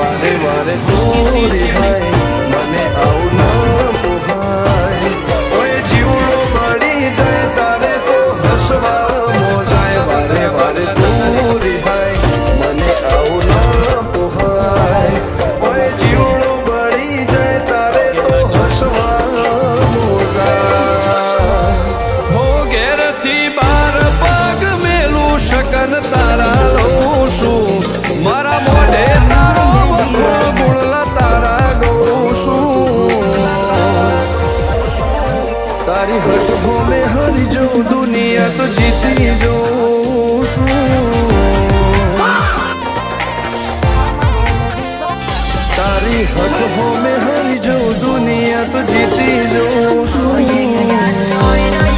વારે વારે તું રિહાય મને આવું ન પોહાય ઓય જીવડો બળી જાય તારે તો હસવા મોજાય વારે વારે તું રિહાય મને આવું ન પોહાય ઓય જીવડો બળી જાય તારે તો હસવા મોજાય હો ઘેરથી બાર પગ મેલું શકન તારા લઉં છું મારા મોઢે તારો વખો ગુણલા તારા ગઉં છું તારી હટ ભોમે હરી જો દુનિયા તો જીતી જોઉં છું તારી હટ ભોમે હરી જો દુનિયા તો જીતી જોઉં છું